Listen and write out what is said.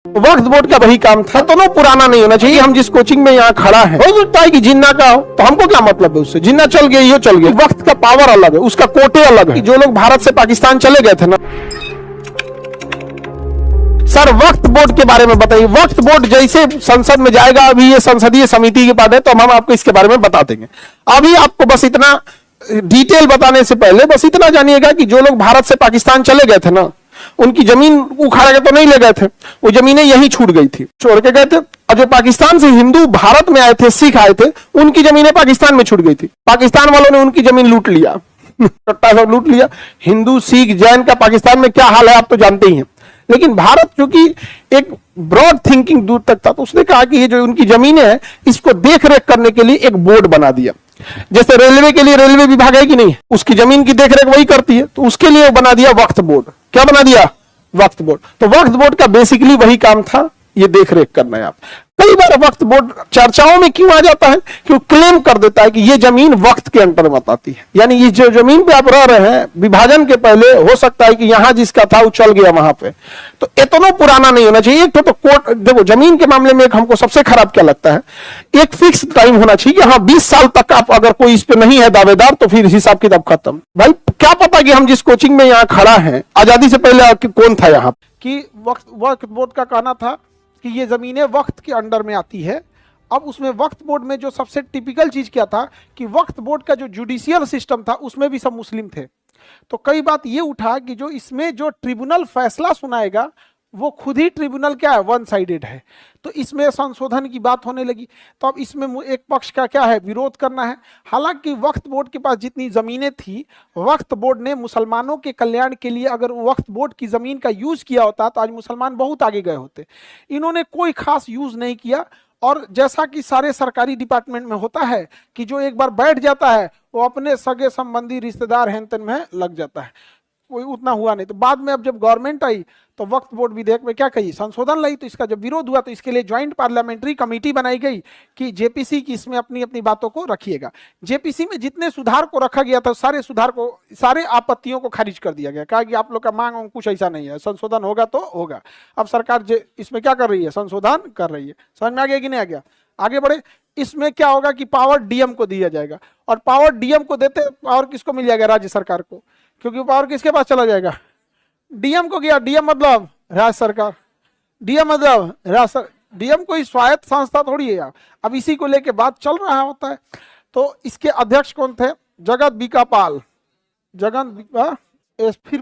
वक्फ board का वही काम था, तो ना पुराना नहीं होना चाहिए। हम जिस कोचिंग में यहाँ खड़ा है हो सकता है कि जिन्ना का हो, तो हमको क्या मतलब है उससे, जिन्ना चल गया, ये चल गया। वक्त का पावर अलग है, उसका कोटे अलग है। जो लोग भारत से पाकिस्तान चले गए थे ना, सर वक्फ बोर्ड के बारे में बताइए। वक्फ बोर्ड जैसे संसद में जाएगा, अभी ये संसदीय समिति के पद है, तो हम आपको इसके बारे में बता देंगे। अभी आपको बस इतना डिटेल बताने से पहले बस इतना जानिएगा कि जो लोग भारत से पाकिस्तान चले गए थे ना, उनकी जमीन उखाड़ के तो नहीं ले गए थे, वो जमीनें यहीं छूट गई थी, छोड़ के गए थे। और जो पाकिस्तान से हिंदू भारत में आए थे, सिख आए थे, उनकी जमीनें पाकिस्तान में छूट गई थी। पाकिस्तान वालों ने उनकी जमीन लूट लिया, कट्टा सब लूट लिया। हिंदू सिख जैन का पाकिस्तान में क्या हाल है आप तो जानते ही हैं। लेकिन भारत चूंकि एक ब्रॉड थिंकिंग दूर तक था, तो उसने कहा कि ये जो उनकी जमीनें हैं, इसको देख रेख करने के लिए एक बोर्ड बना दिया। जैसे रेलवे के लिए रेलवे विभाग है कि नहीं, उसकी जमीन की देखरेख वही करती है, तो उसके लिए बना दिया वक्फ बोर्ड। क्या बना दिया? वक्फ बोर्ड। तो वक्फ बोर्ड का बेसिकली वही काम था, ये देखरेख करना है। आप कई बार वक्फ बोर्ड चर्चाओं में क्यों आ जाता है कि वो क्लेम कर देता है कि ये जमीन वक्त के अंतर्गत आती है, यानी ये जो जमीन पे आप रह रहे हैं, विभाजन के पहले हो सकता है कि यहां जिसका था वो चल गया वहां पे, तो इतना पुराना नहीं होना चाहिए। एक तो कोर्ट, देखो जमीन के मामले में एक हमको सबसे खराब क्या लगता है, एक फिक्स टाइम होना चाहिए कि हाँ 20 साल तक आप अगर कोई इस पे नहीं है दावेदार, तो फिर हिसाब किताब खत्म। भाई क्या पता कि हम जिस कोचिंग में यहाँ खड़ा है, आजादी से पहले कौन था यहाँ कि वक्फ बोर्ड का कहना था कि ये ज़मीनें वक्त के अंडर में आती है। अब उसमें वक्फ बोर्ड में जो सबसे टिपिकल चीज़ क्या था कि वक्फ बोर्ड का जो जुडिशियल सिस्टम था उसमें भी सब मुस्लिम थे। तो कई बात ये उठा कि जो इसमें जो ट्रिब्यूनल फैसला सुनाएगा वो खुद ही ट्रिब्यूनल क्या है, वन साइडेड है। तो इसमें संशोधन की बात होने लगी। तो अब इसमें एक पक्ष का क्या है, विरोध करना है। हालांकि वक्फ बोर्ड के पास जितनी ज़मीनें थी, वक्फ बोर्ड ने मुसलमानों के कल्याण के लिए अगर वक्फ बोर्ड की ज़मीन का यूज़ किया होता तो आज मुसलमान बहुत आगे गए होते। इन्होंने कोई खास यूज़ नहीं किया। और जैसा कि सारे सरकारी डिपार्टमेंट में होता है कि जो एक बार बैठ जाता है वो अपने सगे संबंधी रिश्तेदार हेन तेन में लग जाता है, कोई उतना हुआ नहीं। तो बाद में अब जब गवर्नमेंट आई तो वक्फ बोर्ड विधेयक में क्या कही, संशोधन लाई। तो इसका जब विरोध हुआ तो इसके लिए ज्वाइंट पार्लियामेंट्री कमेटी बनाई गई कि जेपीसी की इसमें अपनी अपनी बातों को रखिएगा। जेपीसी में जितने सुधार को रखा गया था सारे सुधार को, सारे आपत्तियों को खारिज कर दिया गया। कहा कि आप लोग का मांग कुछ ऐसा नहीं है, संशोधन होगा तो होगा। अब सरकार इसमें क्या कर रही है, संशोधन कर रही है। समझ में आ गया कि नहीं आ गया? आगे बढ़े। इसमें क्या होगा कि पावर डीएम को दिया जाएगा, और पावर डीएम को देते पावर किसको मिल जाएगा, राज्य सरकार को, क्योंकि पावर किसके पास चला जाएगा, डीएम को गया। डीएम मतलब राज्य सरकार, डीएम मतलब डीएम कोई स्वायत्त संस्था थोड़ी है। अब इसी को लेके बात चल रहा होता है। तो इसके अध्यक्ष कौन थे, जगत बीका पाल, फिर